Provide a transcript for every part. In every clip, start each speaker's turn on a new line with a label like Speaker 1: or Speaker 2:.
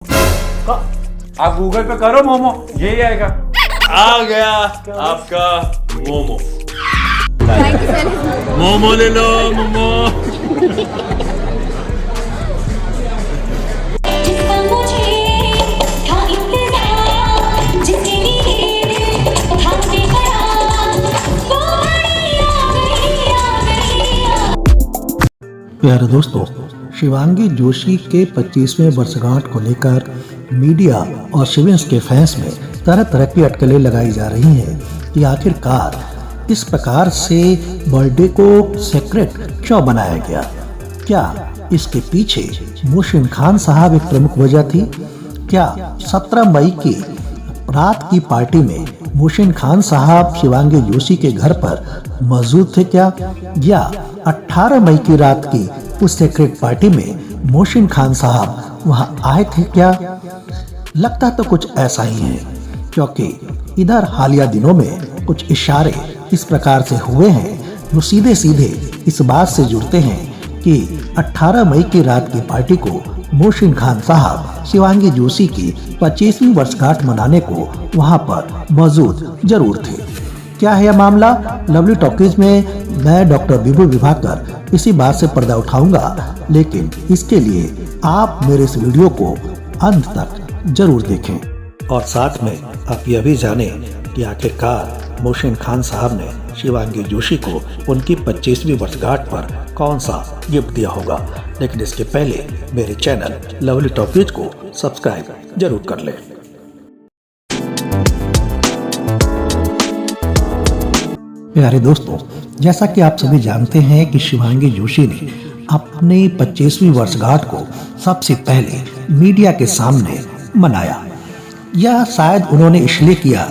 Speaker 1: आप गूगल पे करो मोमो, यही आएगा।
Speaker 2: आ गया आपका मोमो। मोमो ले लो मोमो।
Speaker 3: प्यारे दोस्तों, शिवांगी जोशी के 25वें वर्षगांठ को लेकर मीडिया और शिवेंस के फैंस में तरह तरह की अटकलें लगाई जा रही हैं कि आखिरकार इस प्रकार से बर्थडे को सीक्रेट क्यों बनाया गया। क्या इसके पीछे मोहसिन खान साहब एक प्रमुख वजह थी? क्या 17 मई की रात की पार्टी में मोहसिन खान साहब शिवांगी जोशी के घर पर मौजूद थे क्या? या 18 मई की रात की उस सीक्रेट पार्टी में मोहसिन खान साहब वहां आए थे क्या? लगता तो कुछ ऐसा ही है, क्योंकि इधर हालिया दिनों में कुछ इशारे इस प्रकार से हुए हैं जो सीधे सीधे इस बात से जुड़ते हैं कि 18 मई की रात की पार्टी को मोहसिन खान साहब शिवांगी जोशी की 25वीं वर्षगांठ मनाने को वहां पर मौजूद जरूर थे। क्या है यह मामला? लवली टॉकीज में मैं डॉक्टर विभु विभाकर इसी बात से पर्दा उठाऊंगा, लेकिन इसके लिए आप मेरे इस वीडियो को अंत तक जरूर देखें और साथ में आप यह भी जानें कि आखिरकार मोहसिन खान साहब ने शिवांगी जोशी को उनकी 25वीं वर्षगांठ पर कौन सा गिफ्ट दिया होगा। लेकिन इसके पहले मेरे चैनल लवली टॉकीज को सब्सक्राइब जरूर कर लें। प्यारे दोस्तों, जैसा कि आप सभी जानते हैं कि शिवांगी जोशी ने अपनी 25वीं वर्षगांठ को सबसे पहले मीडिया के सामने मनाया। यह शायद उन्होंने इसलिए किया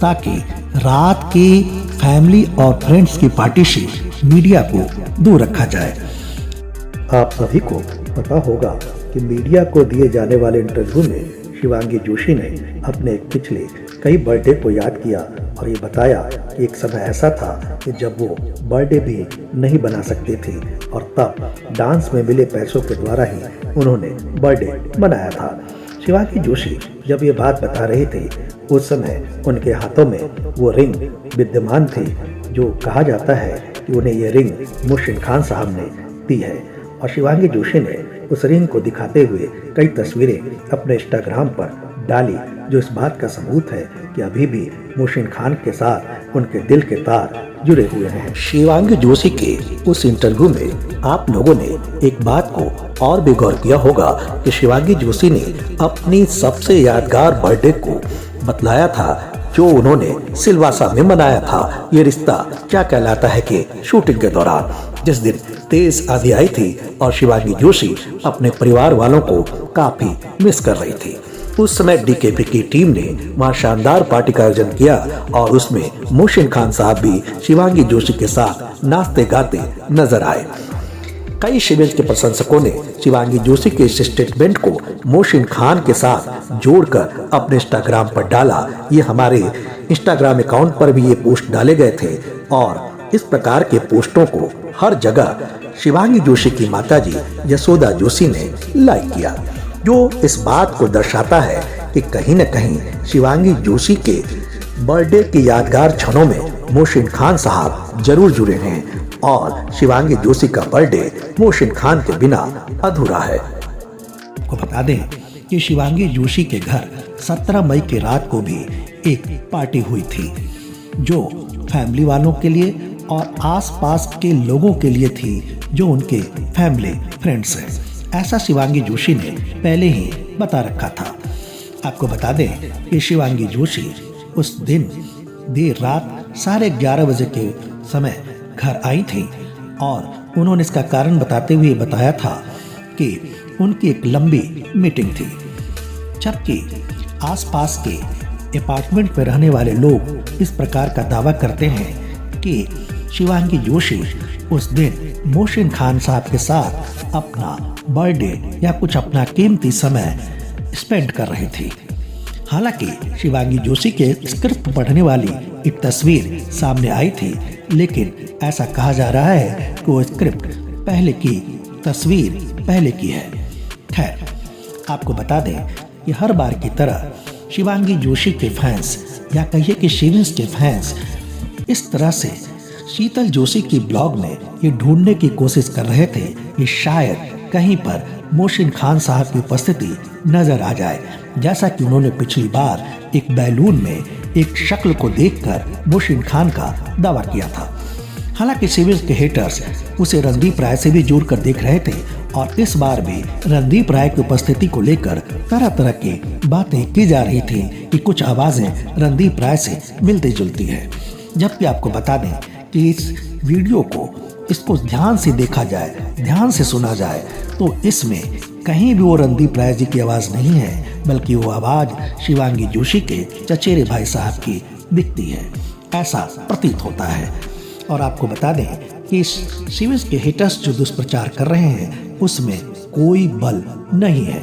Speaker 3: ताकि रात की फैमिली और फ्रेंड्स की पार्टी से मीडिया को दूर रखा जाए। आप सभी को पता होगा कि मीडिया को दिए जाने वाले इंटरव्यू में शिवांगी जोशी ने अपने पिछले कई बर्थडे को याद किया और ये बताया कि एक समय ऐसा था कि जब वो बर्थडे भी नहीं बना सकते थे और तब डांस में मिले पैसों के द्वारा ही उन्होंने बर्थडे बनाया था। शिवांगी जोशी जब ये बात बता रहे थे उस समय उनके हाथों में वो रिंग विद्यमान थी, जो कहा जाता है कि उन्हें ये रिंग मोहसिन खान साहब ने दी है। और शिवांगी जोशी ने उस रिंग को दिखाते हुए कई तस्वीरें अपने इंस्टाग्राम पर डाली, जो इस बात का सबूत है कि अभी भी मोहसिन खान के साथ उनके दिल के तार जुड़े हुए हैं। शिवांगी जोशी के उस इंटरव्यू में आप लोगों ने एक बात को और भी गौर किया होगा कि शिवांगी जोशी ने अपनी सबसे यादगार बर्थडे को बतलाया था जो उन्होंने सिलवासा में मनाया था। ये रिश्ता क्या कहलाता है कि शूटिंग के दौरान जिस दिन तेज आंधी आई थी और शिवांगी जोशी अपने परिवार वालों को काफी मिस कर रही थी। उस समय डीकेपी की टीम ने वहां शानदार पार्टी का आयोजन किया और उसमें मोहसिन खान साहब भी शिवांगी जोशी के साथ नाचते गाते नजर आए। कई शिवेंस के प्रशंसकों ने शिवांगी जोशी के इस स्टेटमेंट को मोहसिन खान के साथ जोड़कर अपने इंस्टाग्राम पर डाला। ये हमारे इंस्टाग्राम अकाउंट पर भी ये पोस्ट डाले गए थे और इस प्रकार के पोस्टों को हर जगह शिवांगी जोशी की माताजी यशोदा जोशी ने लाइक किया, जो इस बात को दर्शाता है कि कहीं न कहीं शिवांगी जोशी के बर्थडे की यादगार क्षणों में मोहसिन खान साहब जरूर जुड़े हैं और शिवांगी जोशी का बर्थडे मोहसिन खान के बिना अधूरा है। आपको बता दें कि शिवांगी जोशी के घर 17 मई की रात को भी एक पार्टी हुई थी, जो फैमिली वालों के लिए और आसपास के लोगों के लिए थी जो उनके फैमिली फ्रेंड्स हैं। ऐसा शिवांगी जोशी ने पहले ही बता रखा था। आपको बता दें कि शिवांगी जोशी उस दिन देर रात 11:30 बजे के समय घर आई थी और उन्होंने इसका कारण बताते हुए बताया था कि उनकी एक लंबी मीटिंग थी। जबकि आसपास के अपार्टमेंट में रहने वाले लोग इस प्रकार का दावा करते हैं कि शिवांगी जोशी उस दिन मोहसिन खान साहब के साथ अपना बर्थडे या कुछ अपना कीमती समय स्पेंड कर रही थी। हालांकि शिवांगी जोशी के स्क्रिप्ट पढ़ने वाली एक तस्वीर सामने आई थी, लेकिन ऐसा कहा जा रहा है कि वो स्क्रिप्ट पहले की तस्वीर पहले की है। खैर, आपको बता दें कि हर बार की तरह शिवांगी जोशी के फैंस या कहिए कि शिविंस के फैंस इस तरह से शीतल जोशी की ब्लॉग में ये ढूंढने की कोशिश कर रहे थे कि शायद कहीं पर मोहसिन खान साहब की उपस्थिति नजर आ जाए, जैसा कि उन्होंने पिछली बार एक बैलून में एक शक्ल को देखकर मोहसिन खान का दावा किया था। हालांकि सिविल के हेटर्स उसे रणदीप राय से भी जोड़कर देख रहे थे और इस बार भी रणदीप राय की उपस्थिति को लेकर तरह तरह की बातें की जा रही थी कि कुछ आवाजें रणदीप राय से मिलती जुलती है। जबकि आपको बता दें कि इस वीडियो को इसको ध्यान से देखा जाए, ध्यान से सुना जाए तो इसमें कहीं भी वो रणदीप राय जी की आवाज नहीं है, बल्कि वो आवाज शिवांगी जोशी के चचेरे भाई साहब की दिखती है, ऐसा प्रतीत होता है। और आपको बता दें कि इस शिविंस के हेटर्स जो दुष्प्रचार कर रहे हैं उसमें कोई बल नहीं है।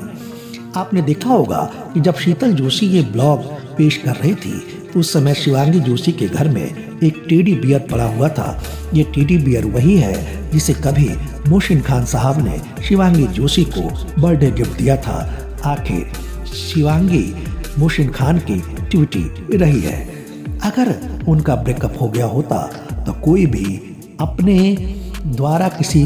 Speaker 3: आपने देखा होगा कि जब शीतल जोशी ये ब्लॉग पेश कर रही थी तो उस समय शिवांगी जोशी के घर में एक टेडी बियर पड़ा हुआ था। ये टेडी बियर वही है जिसे कभी मोहसिन खान साहब ने शिवांगी जोशी को बर्थडे गिफ्ट दिया था। आखिर शिवांगी मोहसिन खान की ट्विटी रही है। अगर उनका ब्रेकअप हो गया होता तो कोई भी अपने द्वारा किसी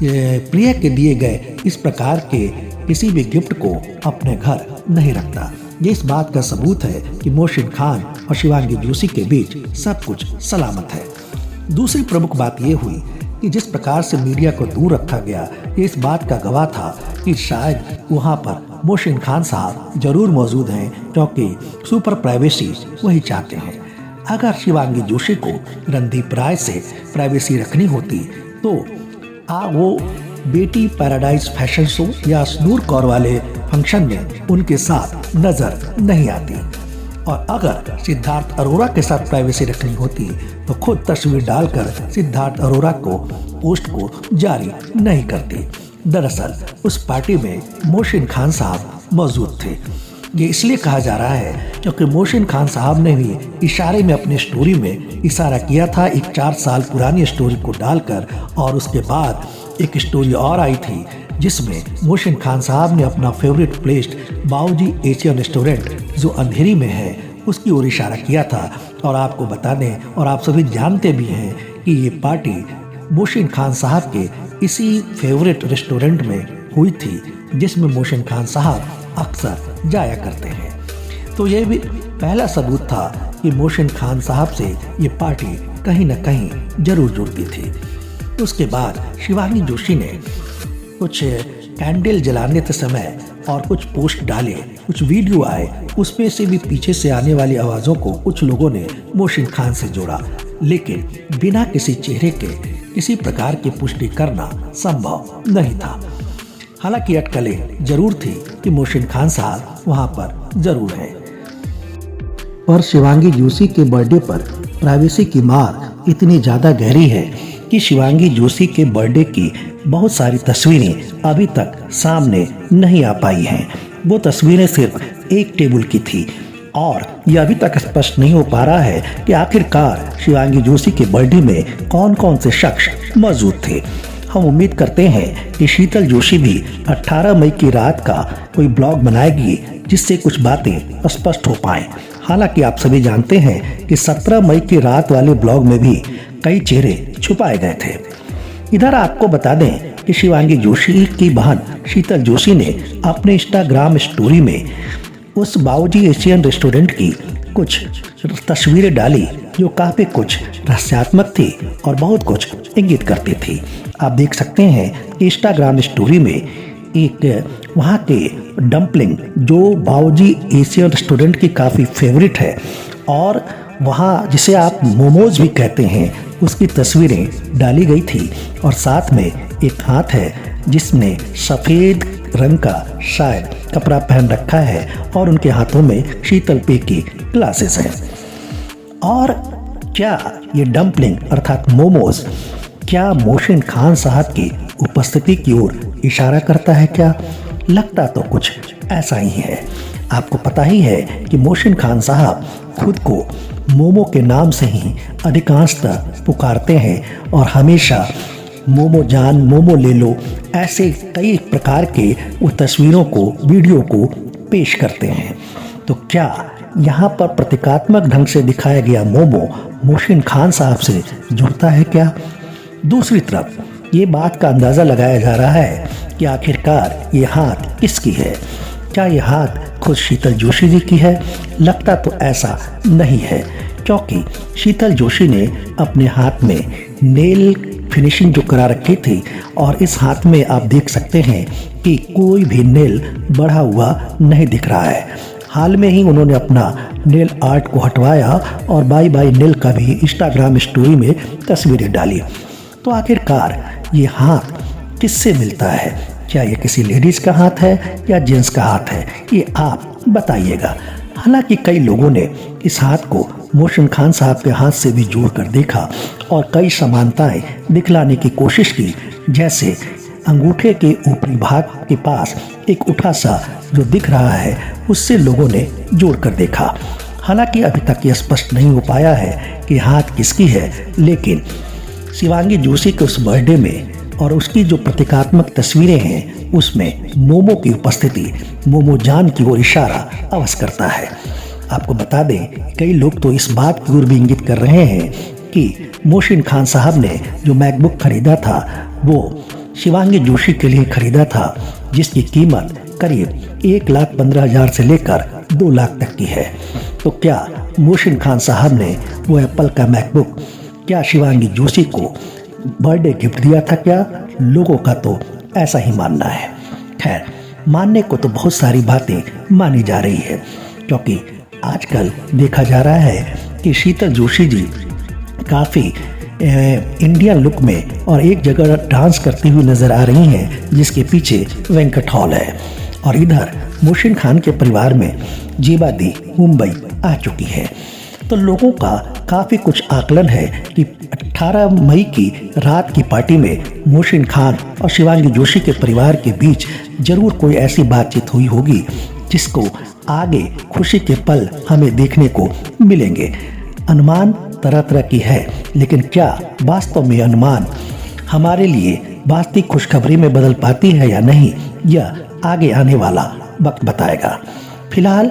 Speaker 3: प्रिय के दिए गए इस प्रकार के किसी भी गिफ्ट को अपने घर नहीं रखता। ये इस बात का सबूत है कि मोहसिन खान और शिवांगी जोशी के बीच सब कुछ सलामत है। दूसरी प्रमुख बात यह हुई कि जिस प्रकार से मीडिया को दूर रखा गया, ये इस बात का गवाह था कि शायद वहाँ पर मोहसिन खान साहब जरूर मौजूद हैं, क्योंकि सुपर प्राइवेसी वही चाहते हैं। अगर शिवांगी जोशी को रणदीप राय से प्राइवेसी रखनी होती तो वो बेटी पैराडाइज फैशन शो या स्नूर कौर वाले फंक्शन में उनके साथ नजर नहीं आती। और अगर सिद्धार्थ अरोरा के साथ प्राइवेसी रखनी होती तो खुद तस्वीर डालकर सिद्धार्थ अरोरा को पोस्ट को जारी नहीं करती। दरअसल उस पार्टी में मोहसिन खान साहब मौजूद थे। ये इसलिए कहा जा रहा है क्योंकि मोहसिन खान साहब ने भी इशारे में अपनी स्टोरी में इशारा किया था एक 4 साल पुरानी स्टोरी को डालकर, और उसके बाद एक स्टोरी और आई थी जिसमें मोहसिन खान साहब ने अपना फेवरेट प्लेस बाऊजी एशियन रेस्टोरेंट जो अंधेरी में है उसकी ओर इशारा किया था। और आपको बता दें, और आप सभी जानते भी हैं कि ये पार्टी मोहसिन खान साहब के इसी फेवरेट रेस्टोरेंट में हुई थी जिसमें मोहसिन खान साहब अक्सर जाया करते हैं। तो यह भी पहला सबूत था कि मोहसिन खान साहब से ये पार्टी कहीं न कहीं जरूर जुड़ती थी। उसके बाद शिवांगी जोशी ने कुछ कैंडल जलाने के समय और कुछ पोस्ट डाले, कुछ वीडियो आए, उसमें से भी पीछे से आने वाली आवाज़ों को कुछ लोगों ने मोहसिन खान से जोड़ा, लेकिन बिना किसी चेहरे के किसी प्रकार की पुष्टि करना संभव नहीं था। हालांकि अटकलें जरूर थी कि मोहसिन खान साहब वहां पर जरूर हैं। पर शिवांगी जोशी के बर्थडे पर प्राइवेसी की मार इतनी ज़्यादा गहरी है कि शिवांगी जोशी के बर्थडे की बहुत सारी तस्वीरें अभी तक सामने नहीं आ पाई हैं। वो तस्वीरें सिर्फ एक टेबल की थी और यह अभी तक स्पष्ट नहीं हो पा रहा है कि आखिरकार शिवांगी जोशी के बर्थडे में कौन कौन से शख्स मौजूद थे। हम उम्मीद करते हैं कि शीतल जोशी भी 18 मई की रात का कोई ब्लॉग बनाएगी जिससे कुछ बातें स्पष्ट हो पाएं। हालांकि आप सभी जानते हैं कि 17 मई की रात वाले ब्लॉग में भी कई चेहरे छुपाए गए थे। इधर आपको बता दें कि शिवांगी जोशी की बहन शीतल जोशी ने अपने इंस्टाग्राम स्टोरी में उस बाऊजी एशियन रेस्टोरेंट की कुछ तस्वीरें डाली जो काफ़ी कुछ रहस्यात्मक थी और बहुत कुछ इंगित करती थी। आप देख सकते हैं कि इंस्टाग्राम स्टोरी में एक वहाँ के डम्पलिंग जो बाऊजी एशियन रेस्टोरेंट की काफ़ी फेवरेट है और वहाँ जिसे आप मोमोज भी कहते हैं उसकी तस्वीरें डाली गई थी। और साथ में एक हाथ है जिसने सफ़ेद रंग का शायद कपड़ा पहन रखा है और उनके हाथों में शीतल पेय की ग्लासेस हैं। और क्या ये डम्पलिंग अर्थात मोमोज क्या मोहसिन खान साहब की उपस्थिति की ओर इशारा करता है? क्या लगता तो कुछ ऐसा ही है। आपको पता ही है कि मोहसिन खान साहब खुद को मोमो के नाम से ही अधिकांशतः पुकारते हैं और हमेशा मोमो जान, मोमो ले लो, ऐसे कई प्रकार के वो तस्वीरों को, वीडियो को पेश करते हैं। तो क्या यहाँ पर प्रतीकात्मक ढंग से दिखाया गया मोमो मोहसिन खान साहब से जुड़ता है क्या? दूसरी तरफ ये बात का अंदाज़ा लगाया जा रहा है कि आखिरकार ये हाथ किसकी है। क्या ये हाथ खुद शीतल जोशी जी की है? लगता तो ऐसा नहीं है, क्योंकि शीतल जोशी ने अपने हाथ में नेल फिनिशिंग जो करा रखी थी और इस हाथ में आप देख सकते हैं कि कोई भी नेल बढ़ा हुआ नहीं दिख रहा है। हाल में ही उन्होंने अपना नेल आर्ट को हटवाया और बाय बाय नेल का भी इंस्टाग्राम स्टोरी में तस्वीरें डाली। तो आखिरकार ये हाथ किससे मिलता है? क्या ये किसी लेडीज़ का हाथ है या जेंट्स का हाथ है? ये आप बताइएगा। हालांकि कई लोगों ने इस हाथ को मोहसिन खान साहब के हाथ से भी जोड़कर देखा और कई समानताएं दिखलाने की कोशिश की, जैसे अंगूठे के ऊपरी भाग के पास एक उठा सा जो दिख रहा है उससे लोगों ने जोड़कर देखा। हालांकि अभी तक ये स्पष्ट नहीं हो पाया है कि हाथ किसकी है, लेकिन शिवांगी जोशी के उस बर्थडे में और उसकी जो प्रतीकात्मक तस्वीरें हैं उसमें मोमो की उपस्थिति मोमो जान की ओर इशारा अवश्य करता है। आपको बता दें, कई लोग तो इस बात की ओर भी इंगित कर रहे हैं कि मोहसिन खान साहब ने जो मैकबुक खरीदा था वो शिवांगी जोशी के लिए खरीदा था, जिसकी कीमत करीब 1,15,000 से लेकर 2 लाख तक की है। तो क्या मोहसिन खान साहब ने वो एप्पल का मैकबुक क्या शिवांगी जोशी को बर्थडे गिफ्ट दिया था क्या? लोगों का तो ऐसा ही मानना है। खैर, मानने को तो बहुत सारी बातें मानी जा रही है, क्योंकि आजकल देखा जा रहा है कि शीतल जोशी जी काफ़ी इंडियन लुक में और एक जगह डांस करती हुई नजर आ रही हैं, जिसके पीछे वेंकट हॉल है। और इधर मोहसिन खान के परिवार में जीवा दी मुंबई आ चुकी है। तो लोगों का काफ़ी कुछ आकलन है कि 18 मई की रात की पार्टी में मोहसिन खान और शिवांगी जोशी के परिवार के बीच जरूर कोई ऐसी बातचीत हुई होगी जिसको आगे खुशी के पल हमें देखने को मिलेंगे। अनुमान तरह तरह की है, लेकिन क्या वास्तव में अनुमान हमारे लिए वास्तविक खुशखबरी में बदल पाती है या नहीं, यह आगे आने वाला वक्त बताएगा। फिलहाल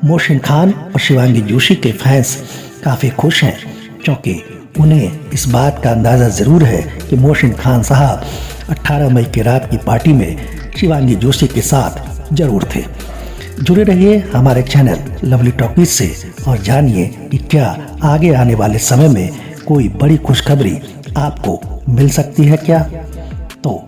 Speaker 3: मोहसिन खान और शिवांगी जोशी के फैंस काफ़ी खुश हैं, क्योंकि उन्हें इस बात का अंदाज़ा ज़रूर है कि मोहसिन खान साहब 18 मई की रात की पार्टी में शिवांगी जोशी के साथ जरूर थे। जुड़े रहिए हमारे चैनल लवली टॉकीज से और जानिए कि क्या आगे आने वाले समय में कोई बड़ी खुशखबरी आपको मिल सकती है क्या। तो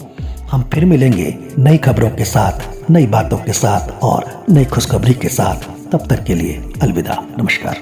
Speaker 3: हम फिर मिलेंगे नई खबरों के साथ, नई बातों के साथ और नई खुशखबरी के साथ। तब तक के लिए अलविदा, नमस्कार।